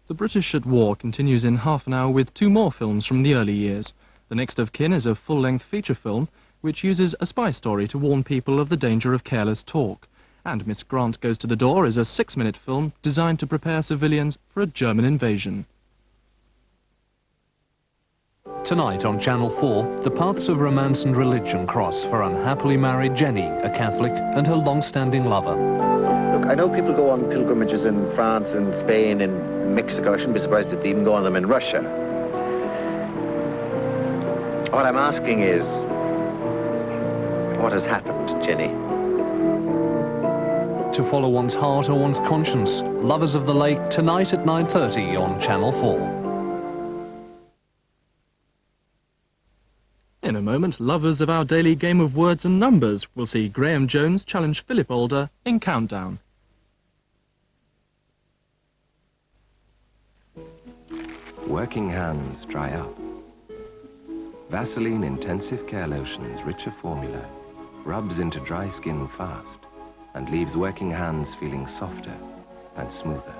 The British at War continues in half an hour with two more films from the early years. The next of kin is a full-length feature film which uses a spy story to warn people of the danger of careless talk. And Miss Grant Goes to the Door is a 6-minute film designed to prepare civilians for a German invasion. Tonight on Channel 4, the paths of romance and religion cross for unhappily married Jenny, a Catholic, and her long-standing lover. Look, I know people go on pilgrimages in France and Spain and Mexico. I shouldn't be surprised if they even go on them in Russia. What I'm asking is, what has happened, Jenny? To follow one's heart or one's conscience, Lovers of the Lake, tonight at 9:30 on Channel 4. In a moment, lovers of our daily game of words and numbers will see Graham Jones challenge Philip Alder in Countdown. Working hands dry up. Vaseline Intensive Care Lotion's richer formula rubs into dry skin fast and leaves working hands feeling softer and smoother.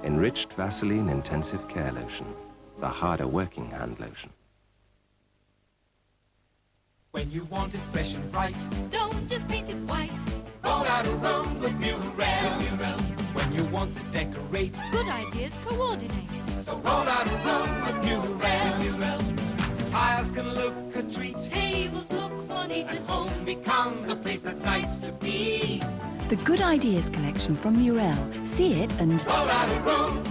Enriched Vaseline Intensive Care Lotion, the harder working hand lotion. When you want it fresh and bright, don't just paint it white. roll out a room with Murel. When you want to decorate, Good ideas coordinate. so roll out a room with Murel. Tiles can look a treat, Tables look more neat and at home home. becomes a place that's nice to be. The Good Ideas collection from Murel. See it and Roll out a room,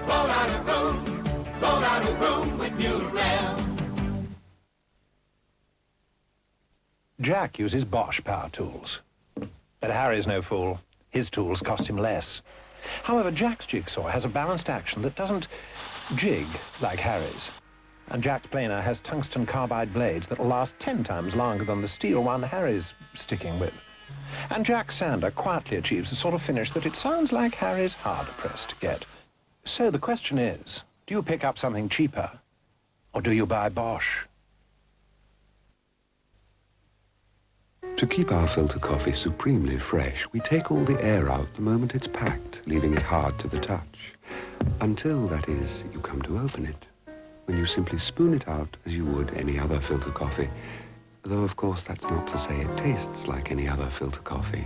roll out a room, roll out a room with Murel. Jack uses Bosch power tools. But Harry's no fool. His tools cost him less. However, Jack's jigsaw has a balanced action that doesn't jig like Harry's. And Jack's planer has tungsten carbide blades that will last 10 times longer than the steel one Harry's sticking with. And Jack's sander quietly achieves a sort of finish that it sounds like Harry's harder pressed to get. So the question is, do you pick up something cheaper, or do you buy Bosch? To keep our filter coffee supremely fresh, we take all the air out the moment it's packed, leaving it hard to the touch. Until, that is, you come to open it, when you simply spoon it out as you would any other filter coffee. Though, of course, that's not to say it tastes like any other filter coffee.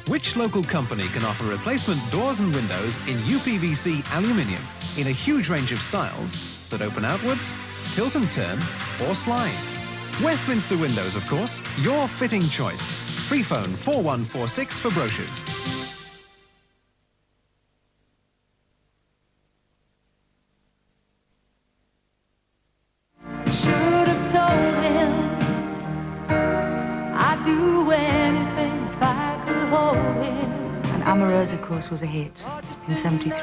Which local company can offer replacement doors and windows in UPVC aluminium in a huge range of styles that open outwards, tilt and turn, or slide? Westminster Windows, of course, your fitting choice. Free phone 4146 for brochures. Should have told him I'd do anything if I could hold him. And Amoureuse, of course, was a hit in '73.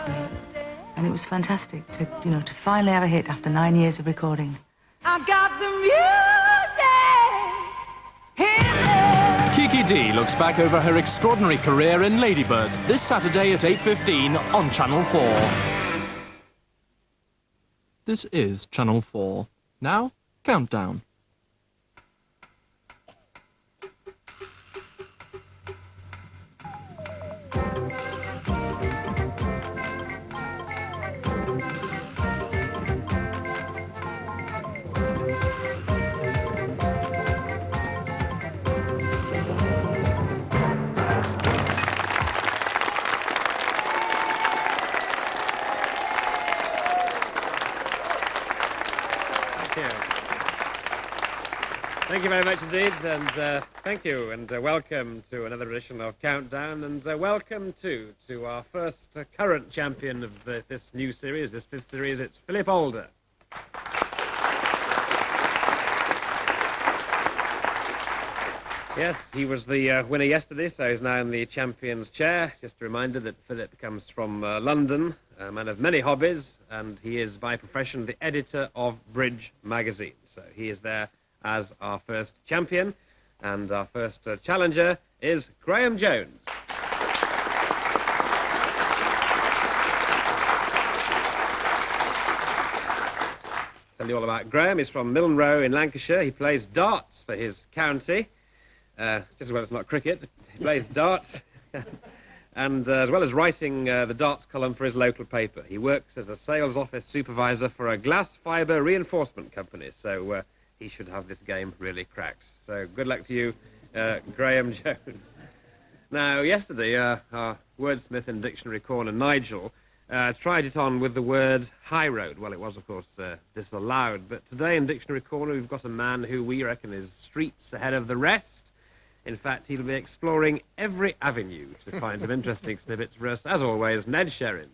And it was fantastic to, to finally have a hit after 9 years of recording. I've got the music in there. Kiki Dee looks back over her extraordinary career in Ladybirds this Saturday at 8:15 on Channel 4. This is Channel 4. Now, Countdown. Thank you very much indeed, and thank you, and welcome to another edition of Countdown, and welcome to our first current champion of this new series, this 5th series. It's Philip Alder. Yes, he was the winner yesterday, so he's now in the champion's chair. Just a reminder that Philip comes from London, a man of many hobbies, and he is by profession the editor of Bridge magazine. So he is there as our first champion, and our first challenger is Graham Jones. Tell you all about Graham. He's from Milne Row in Lancashire. He plays darts for his county. Just as well it's not cricket. He plays darts. And as well as writing the darts column for his local paper, he works as a sales office supervisor for a glass fibre reinforcement company. So he should have this game really cracked. So good luck to you, Graham Jones. Now, yesterday, our wordsmith and dictionary corner, Nigel, tried it on with the word high road. Well, it was, of course, disallowed. But today in Dictionary Corner, we've got a man who we reckon is streets ahead of the rest. In fact, he'll be exploring every avenue to find some interesting snippets for us. As always, Ned Sherrin.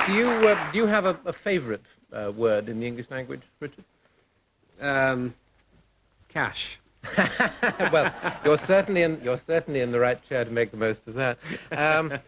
Do you have a favourite word in the English language, Richard? Cash. Well, you're certainly in the right chair to make the most of that,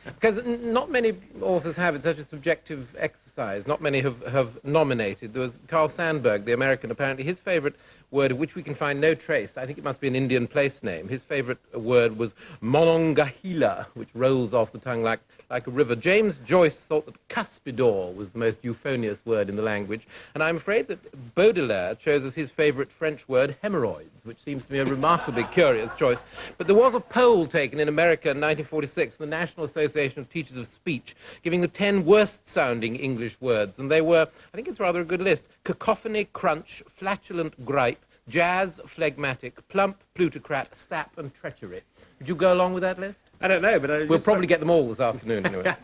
because not many authors have. It's such a subjective exercise. Not many have nominated. There was Carl Sandburg, the American. Apparently, his favourite word, of which we can find no trace. I think it must be an Indian place name. His favourite word was Monongahela, which rolls off the tongue like a river. James Joyce thought that cuspidor was the most euphonious word in the language, and I'm afraid that Baudelaire chose as his favourite French word hemorrhoids, which seems to me a remarkably curious choice. But there was a poll taken in America in 1946, the National Association of Teachers of Speech, giving the 10 worst-sounding English words, and they were, I think it's rather a good list: cacophony, crunch, flatulent gripe, jazz, phlegmatic, plump, plutocrat, sap, and treachery. Would you go along with that list? I don't know, but we'll probably get them all this afternoon anyway.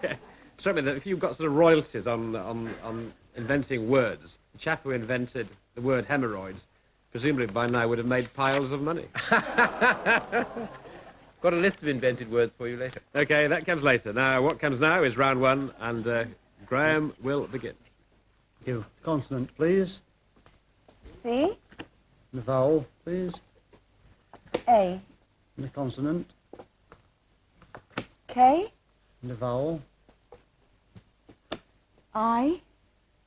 Struck me that if you've got sort of royalties on inventing words, the chap who invented the word hemorrhoids presumably by now would have made piles of money. Got a list of invented words for you later. Okay, that comes later. Now, what comes now is round one, and Graham will begin. Give consonant, please. C. The vowel, please. A. The consonant. K. The vowel. I.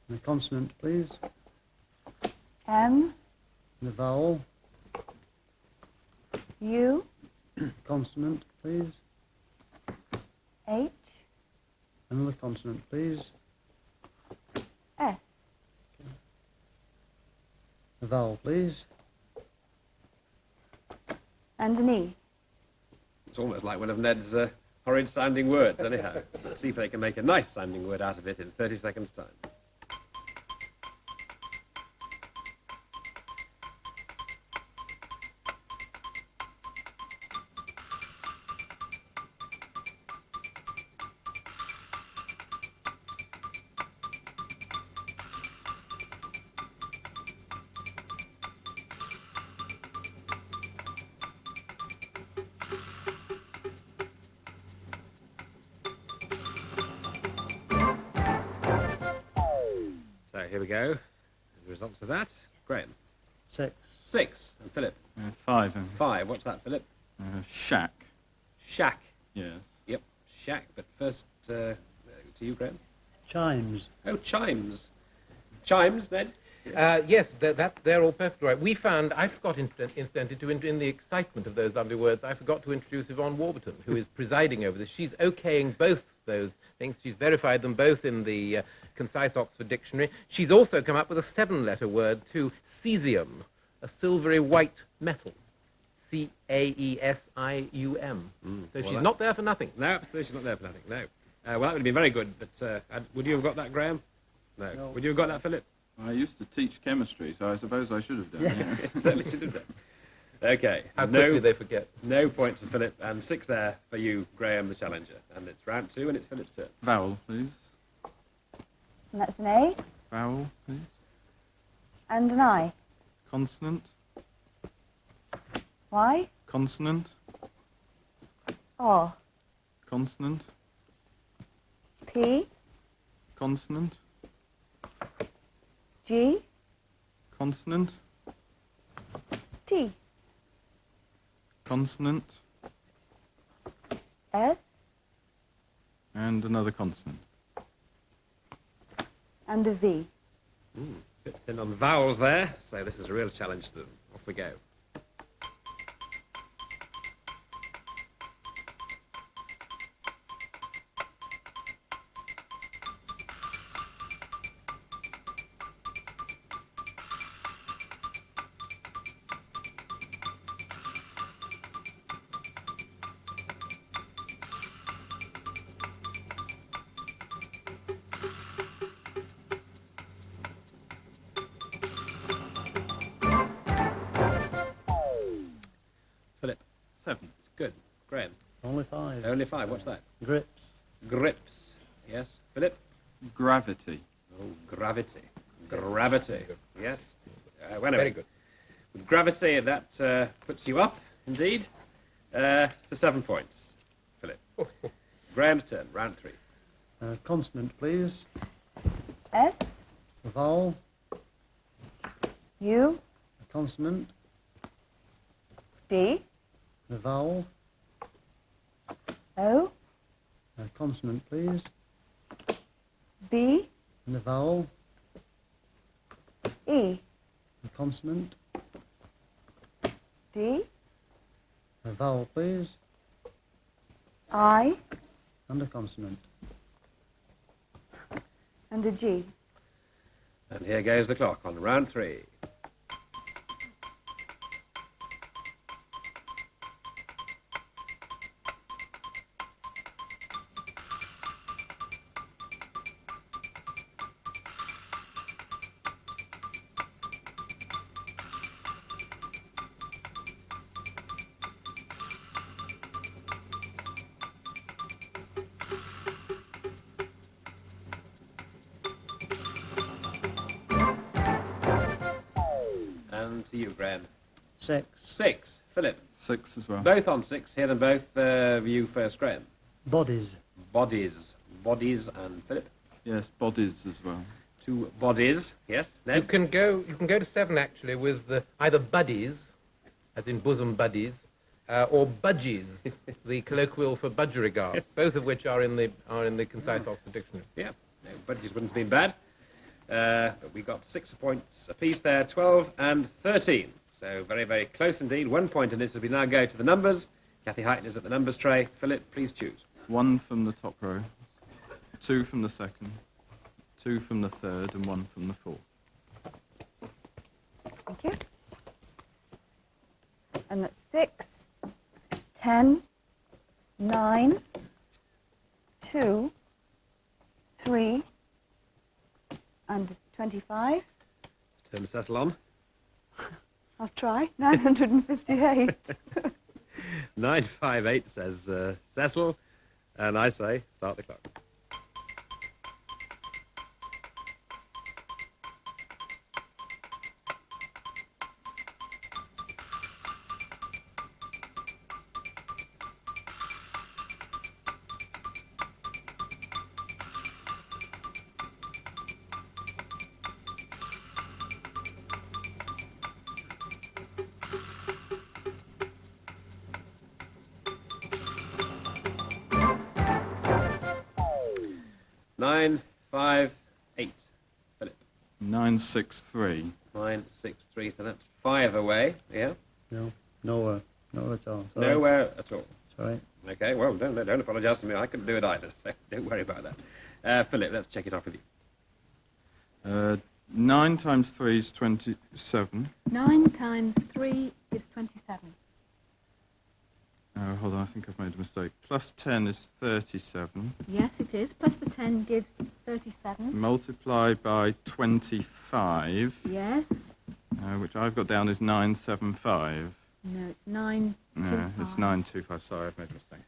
The consonant, please. M. The vowel. U. Consonant, please. H. Another consonant, please. S. The vowel, please. And an E. It's almost like one of Ned's horrid-sounding words, anyhow. Let's see if they can make a nice-sounding word out of it in 30 seconds' time. So here we go. The results of that. Graham. 6. 6. And Philip. 5. 5. What's that, Philip? Shack. Shack. Yes. Yep, shack. But first, to you, Graham. Chimes. Oh, chimes. Chimes, Ned? Yes, they're all perfectly right. We found, I forgot incidentally, in the excitement of those lovely words, I forgot to introduce Yvonne Warburton, who is presiding over this. She's okaying both those things. She's verified them both in the Concise Oxford Dictionary. She's also come up with a 7-letter word too, cesium, a silvery white metal. C-A-E-S-I-U-M. So she's not there for nothing. No, absolutely, she's not there for nothing, no. Well, that would have been very good, but would you have got that, Graham? No. Would you have got that, Philip? I used to teach chemistry, so I suppose I should have done. Yeah. Certainly should have done. Okay. How quickly they forget. No points for Philip, and 6 there for you, Graham, the challenger. And it's round 2, and it's Philip's turn. Vowel, please. And that's an A. Vowel, please. And an I. Consonant. Y. Consonant. O. Consonant. P. Consonant. G. Consonant. T. Consonant. S. And another consonant. And a V. Fits in on vowels there, so this is a real challenge to them. Off we go. Only 5. What's that? Grips. Grips. Yes. Philip? Gravity. Oh, gravity. Gravity. Yes. Well, anyway, Very good. With gravity, that puts you up, indeed, to 7 points. Philip. Graham's turn. Round 3. Consonant, please. S, A vowel. U, A consonant. D, A vowel. O, A consonant, please. B, And a vowel. E, A consonant. D, A vowel, please. I, And a consonant. and a G. And here goes the clock on round 3. And to you, Graham. 6. 6. Philip. 6 as well. Both on 6. Hear them both. You first, Graham. Bodies. Bodies. Bodies and Philip. Yes, bodies as well. 2 bodies. Yes. You Ned. can go to 7 actually with either buddies, as in bosom buddies, or budgies, the colloquial for budgerigar, both of which are in the Concise Oxford Dictionary. Yeah. No, budgies wouldn't have been bad. But we got 6 points apiece there, 12 and 13. So very, very close indeed. 1 point in it as we now go to the numbers. Kathy Heighton is at the numbers tray. Philip, please choose. 1 from the top row, 2 from the second, 2 from the third, and 1 from the fourth. Thank you. And that's 6, 10, 9, 2, 3, and 25. Turn the Cecil on. I'll try. 958. 958 says Cecil. And I say, start the clock. Nine, 5, 8. Philip. 963. 963. So that's 5 away. Yeah. No. Nowhere. Nowhere at all. Sorry. Nowhere at all. Sorry. Okay. Well, don't apologise to me. I couldn't do it either. So don't worry about that. Philip, let's check it off with you. 9 times 3 is 27. 9 times 3 is 27. Hold on, I think I've made a mistake. Plus 10 is 37. Yes, it is. Plus the 10 gives 37. Multiply by 25, Yes. which I've got down as 975. No, it's 925. No, it's 925. Sorry, I've made a mistake.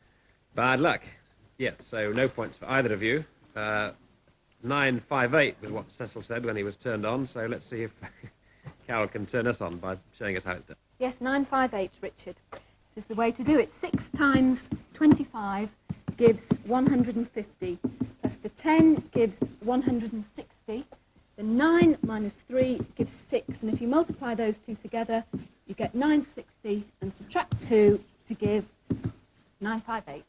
Bad luck. Yes, so no points for either of you. 958 was what Cecil said when he was turned on, so let's see if Carol can turn us on by showing us how it's done. Yes, 958, Richard. This is the way to do it. 6 times 25 gives 150, plus the 10 gives 160. The 9 minus 3 gives 6, and if you multiply those two together, you get 960, and subtract 2 to give 958.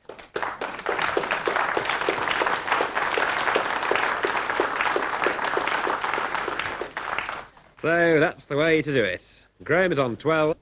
So that's the way to do it. Graham is on 12.